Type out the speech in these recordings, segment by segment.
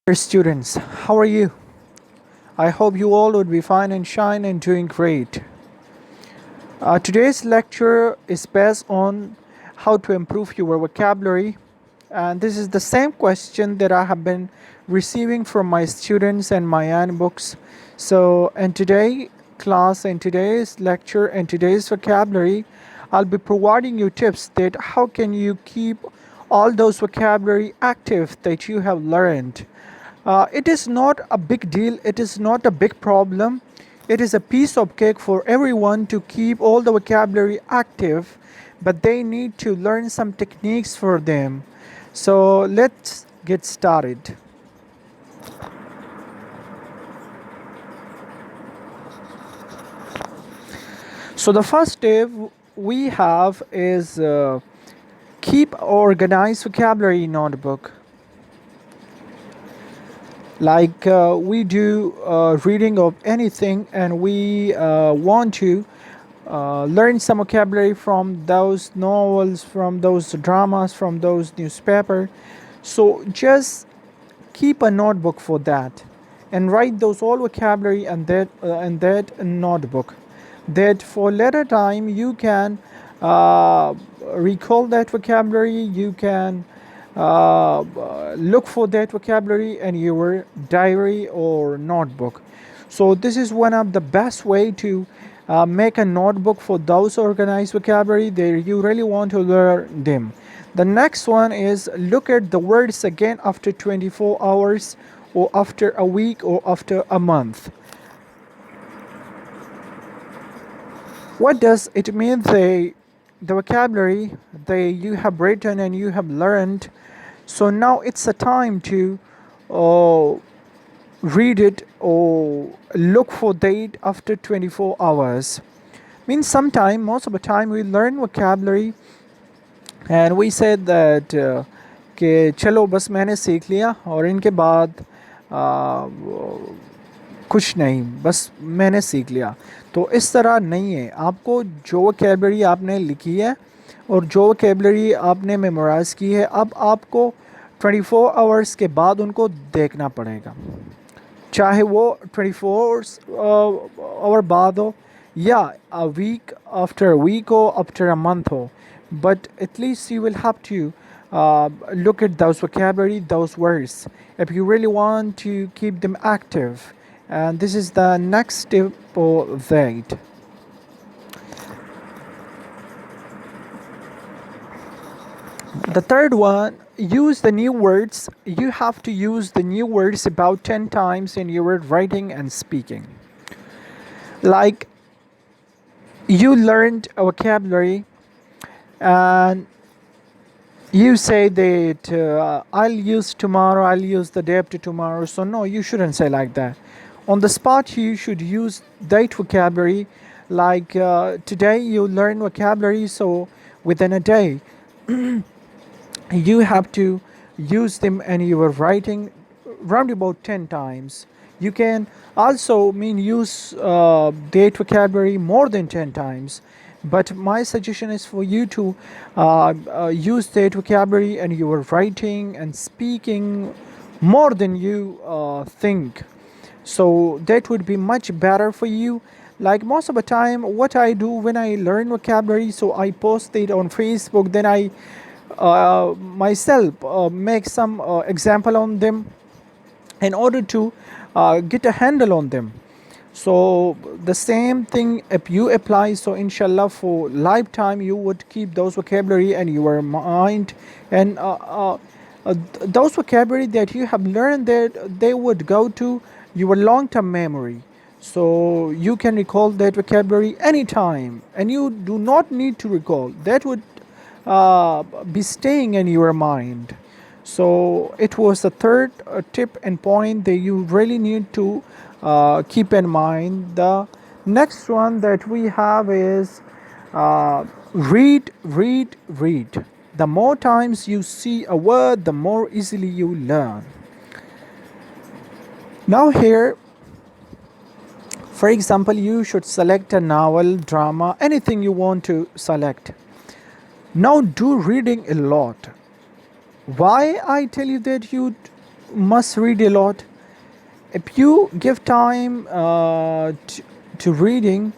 Dear students, how are you? I hope you all would be fine and shine and doing great. Today's lecture is based on how to improve your vocabulary, and this is the same question that I have been receiving from my students and my handbooks. So, in today's class, in today's lecture, and today's vocabulary, I'll be providing you tips that how can you keep all those vocabulary active that you have learned. It is not a big deal, it is not a big problem. It is a piece of cake for everyone to keep all the vocabulary active, but they need to learn some techniques for them. So let's get started. So the first step we have is keep organized vocabulary notebook. Like we do reading of anything and we want to learn some vocabulary from those novels, from those dramas, from those newspaper. So just keep a notebook for that and write those all vocabulary and that notebook, that for later time you can recall that vocabulary, you can look for that vocabulary in your diary or notebook. So this is one of the best way to make a notebook for those organized vocabulary that you really want to learn them. The next one is look at the words again after 24 hours or after a week or after a month. What does it mean? The vocabulary that you have written and you have learned. So now it's a time to read it or look for date after 24 hours. Means sometime, most of the time we learn vocabulary and we said that कि चलो बस मैंने सीख लिया और इनके बाद कुछ नहीं, बस मैंने सीख लिया. तो इस तरह नहीं है. आपको जो वोकैबुलरी आपने लिखी है और जो वोकैबुलरी आपने मेमोराइज़ की है, अब आपको 24 आवर्स के बाद उनको देखना पड़ेगा, चाहे वो 24 आवर बाद हो या a week after a week or after a month हो. But at least you will have to look at those vocabulary, those words, if you really want to keep them active. And this is the next step for that. The third one, use the new words. You have to use the new words about 10 times in your writing and speaking. Like you learned a vocabulary and you say that I'll use tomorrow, I'll use the day after tomorrow. So no, you shouldn't say like that. On the spot you should use that vocabulary. Like today you learn vocabulary, so within a day you have to use them and you are writing round about 10 times. You can also use that vocabulary more than 10 times, but my suggestion is for you to use that vocabulary and you are writing and speaking more than you think. So that would be much better for you. Like most of the time what I do when I learn vocabulary, so I post it on Facebook, then I myself make some example on them in order to get a handle on them. So the same thing if you apply, so inshallah for lifetime you would keep those vocabulary in your mind, and those vocabulary that you have learned, that they would go to your long-term memory. So you can recall that vocabulary anytime and you do not need to recall. That would be staying in your mind. So it was the third tip and point that you really need to keep in mind. The next one that we have is read. The more times you see a word, the more easily you learn. Now here, for example, you should select a novel, drama, anything you want to select. Now do reading a lot. Why I tell you that you must read a lot. If you give time to reading,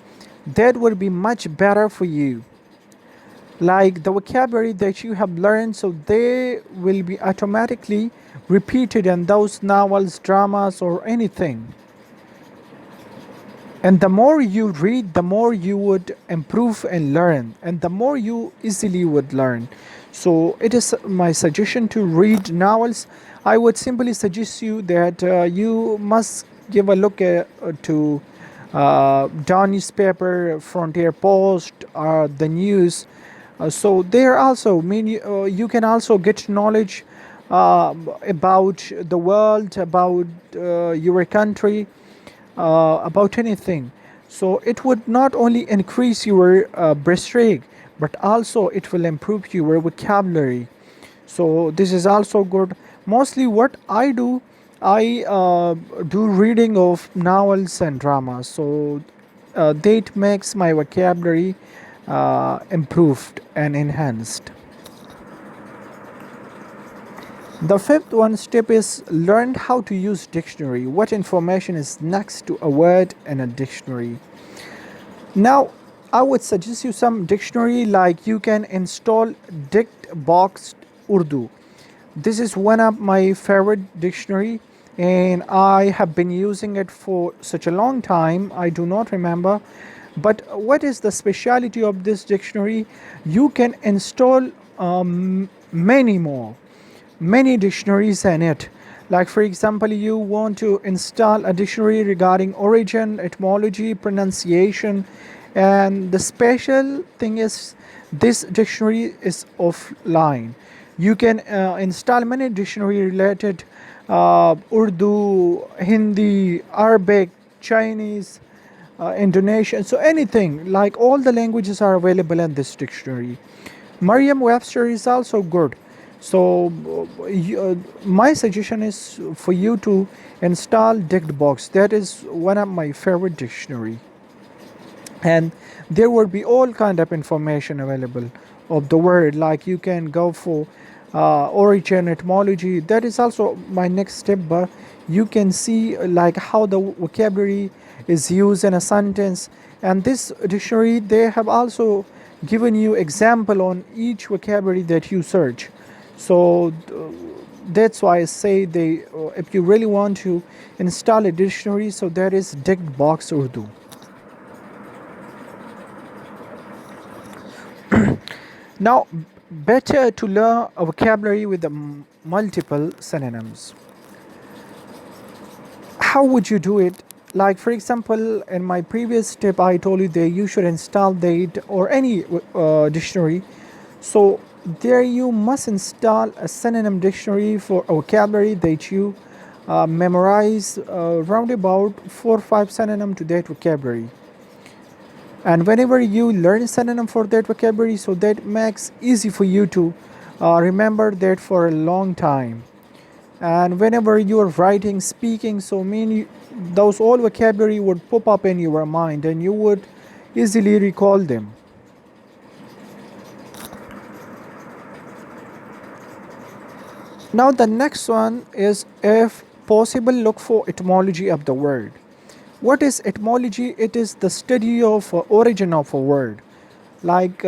that will be much better for you. Like the vocabulary that you have learned, so they will be automatically repeated in those novels, dramas, or anything. And the more you read, the more you would improve and learn, and the more you easily would learn. So it is my suggestion to read novels. I would simply suggest you that you must give a look to Dawn newspaper, Frontier Post, the news. So there also mean you can also get knowledge about the world, about your country, about anything. So it would not only increase your breaststroke, but also it will improve your vocabulary. So this is also good. Mostly what I do, I do reading of novels and dramas. So that makes my vocabulary improved and enhanced. The fifth one step is learn how to use dictionary. What information is next to a word in a dictionary? Now, I would suggest you some dictionary, like you can install Dict Urdu. This is one of my favorite dictionary, and I have been using it for such a long time. I do not remember. But what is the speciality of this dictionary? You can install many more, many dictionaries in it. Like for example, you want to install a dictionary regarding origin, etymology, pronunciation, and the special thing is this dictionary is offline. You can install many dictionary related Urdu, Hindi, Arabic, Chinese, Indonesian, so anything, like all the languages are available in this dictionary. Merriam-Webster is also good. So my suggestion is for you to install Dictbox. That is one of my favorite dictionary, and there will be all kind of information available of the word. Like you can go for origin, etymology. That is also my next step. But you can see like how the vocabulary is used in a sentence, and this dictionary they have also given you example on each vocabulary that you search. So that's why I say they if you really want to install a dictionary, so that is Dictbox Urdu. Now, better to learn a vocabulary with the multiple synonyms. How would you do it? Like for example, in my previous step, I told you that you should install Date or any dictionary. So there you must install a synonym dictionary for a vocabulary that you memorize round about 4 or 5 synonym to that vocabulary. And whenever you learn synonym for that vocabulary, so that makes easy for you to remember that for a long time. And whenever you are writing, speaking, so many those all vocabulary would pop up in your mind and you would easily recall them. Now the next one is, if possible, look for etymology of the word. What is etymology? It is the study of origin of a word. Like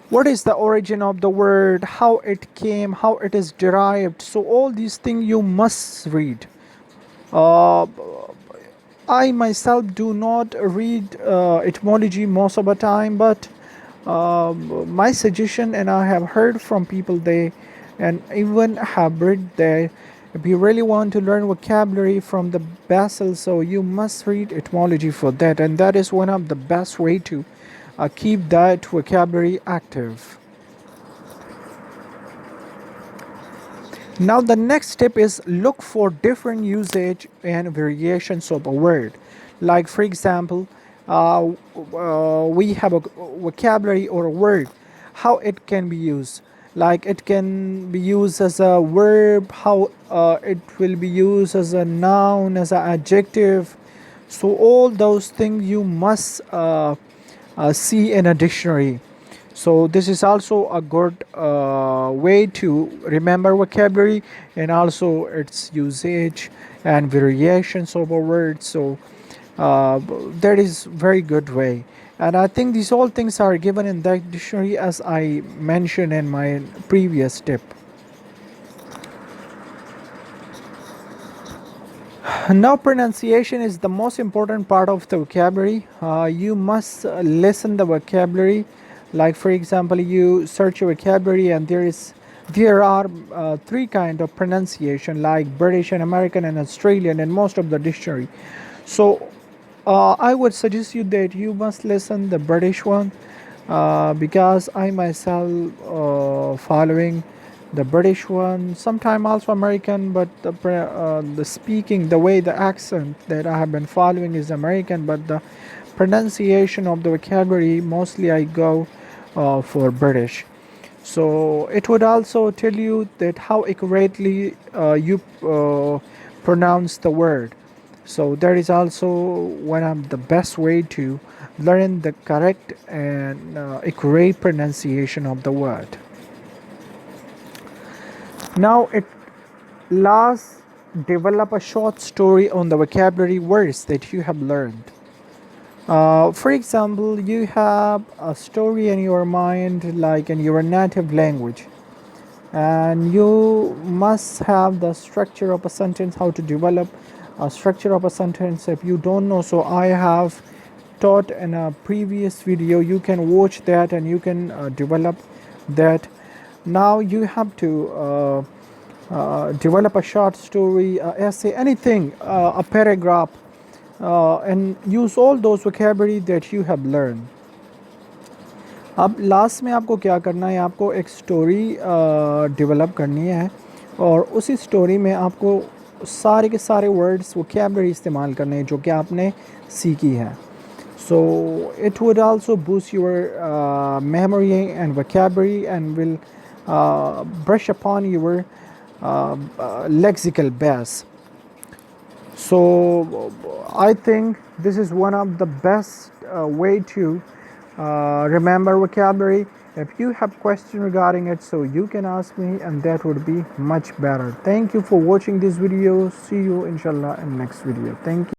what is the origin of the word, how it came, how it is derived. So all these things you must read. uh, I myself do not read etymology most of the time, but my suggestion, and I have heard from people, they and even have read that if you really want to learn vocabulary from the Basel, so you must read etymology for that, and that is one of the best way to keep that vocabulary active. Now the next step is look for different usage and variations of a word. Like for example, we have a vocabulary or a word, how it can be used. Like it can be used as a verb, how it will be used as a noun, as an adjective. So all those things you must see in a dictionary. So this is also a good way to remember vocabulary and also its usage and variations of a word. So uh, that is very good way. And I think these all things are given in that dictionary as I mentioned in my previous tip. Now, pronunciation is the most important part of the vocabulary. You must listen the vocabulary. Like for example, you search your vocabulary, and there are three kind of pronunciation, like British and American and Australian, and most of the dictionary. So, I would suggest you that you must listen the British one, because I myself following the British one, sometime also American, but the speaking, the way, the accent that I have been following is American, but the pronunciation of the vocabulary mostly I go for British. So it would also tell you that how accurately you pronounce the word. So that is also one of the best way to learn the correct and accurate pronunciation of the word. Now it last develop a short story on the vocabulary words that you have learned. For example, you have a story in your mind like in your native language, and you must have the structure of a sentence, how to develop a structure of a sentence if you don't know. So I have taught in a previous video, you can watch that and you can develop that. Now you have to develop a short story, essay, anything, a paragraph, and use all those vocabulary that you have learned. अब last में आपको क्या करना है, आपको एक story develop करनी है, और उसी स्टोरी में आपको सारे के सारे वर्ड्स वोकेबलरी इस्तेमाल करने हैं जो कि आपने सीखी है. So it would also boost your memory and vocabulary and will brush upon your lexical base. So I think this is one of the best way to remember vocabulary. If you have question regarding it, so you can ask me and that would be much better. Thank you for watching this video. See you inshallah in next video. Thank you.